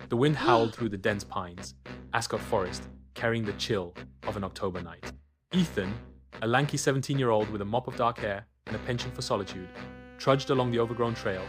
The wind howled through the dense pines, Ascot Forest carrying the chill of an October night. Ethan, a lanky 17-year-old with a mop of dark hair and a penchant for solitude, trudged along the overgrown trail,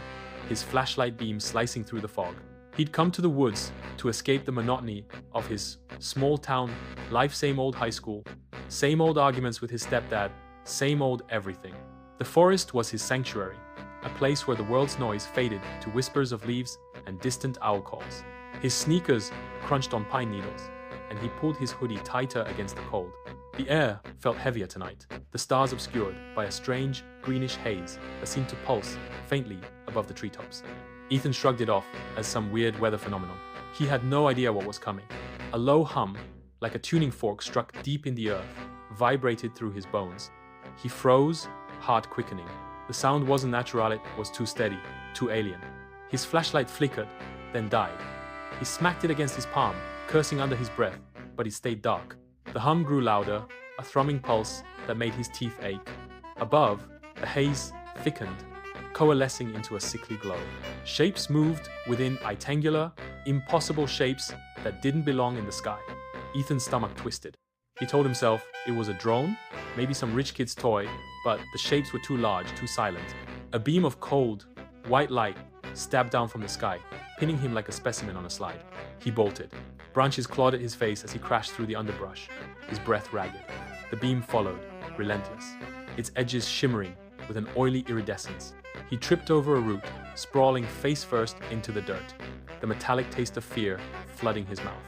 his flashlight beam slicing through the fog. He'd come to the woods to escape the monotony of his small-town life, same old high school, same old arguments with his stepdad, same old everything. The forest was his sanctuary, a place where the world's noise faded to whispers of leaves and distant owl calls. His sneakers crunched on pine needles, and he pulled his hoodie tighter against the cold. The air felt heavier tonight, the stars obscured by a strange, greenish haze that seemed to pulse faintly above the treetops. Ethan shrugged it off as some weird weather phenomenon. He had no idea what was coming. A low hum, like a tuning fork struck deep in the earth, vibrated through his bones. He froze, heart quickening. The sound wasn't natural, it was too steady, too alien. His flashlight flickered, then died. He smacked it against his palm, cursing under his breath, but it stayed dark. The hum grew louder, a thrumming pulse that made his teeth ache. Above, the haze thickened, coalescing into a sickly glow. Shapes moved within rectangular, impossible shapes that didn't belong in the sky. Ethan's stomach twisted. He told himself it was a drone, maybe some rich kid's toy, but the shapes were too large, too silent. A beam of cold, white light stabbed down from the sky, pinning him like a specimen on a slide. He bolted. Branches clawed at his face as he crashed through the underbrush, his breath ragged. The beam followed, relentless, its edges shimmering with an oily iridescence. He tripped over a root, sprawling face first into the dirt, the metallic taste of fear flooding his mouth.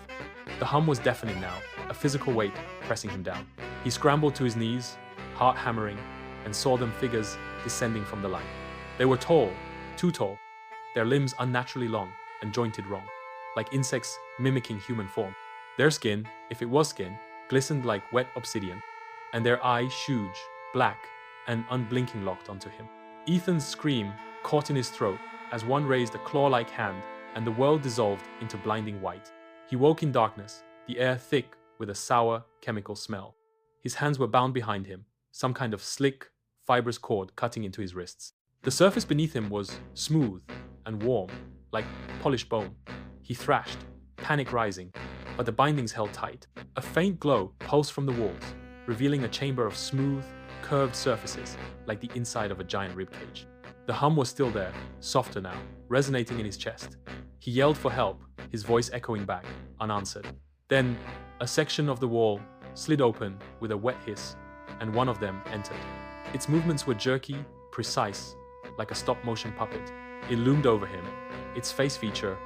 The hum was deafening now, a physical weight pressing him down. He scrambled to his knees, heart hammering, and saw them figures descending from the line. They were tall, too tall, their limbs unnaturally long and jointed wrong, like insects mimicking human form. Their skin, if it was skin, glistened like wet obsidian, and their eyes huge, black, and unblinking locked onto him. Ethan's scream caught in his throat as one raised a claw-like hand, and the world dissolved into blinding white. He woke in darkness, the air thick with a sour chemical smell. His hands were bound behind him, some kind of slick, fibrous cord cutting into his wrists. The surface beneath him was smooth and warm, like polished bone. He thrashed, panic rising, but the bindings held tight. A faint glow pulsed from the walls, revealing a chamber of smooth, curved surfaces, like the inside of a giant ribcage. The hum was still there, softer now, resonating in his chest. He yelled for help, his voice echoing back, unanswered. Then, a section of the wall slid open with a wet hiss, and one of them entered. Its movements were jerky, precise, like a stop-motion puppet. It loomed over him, its face feature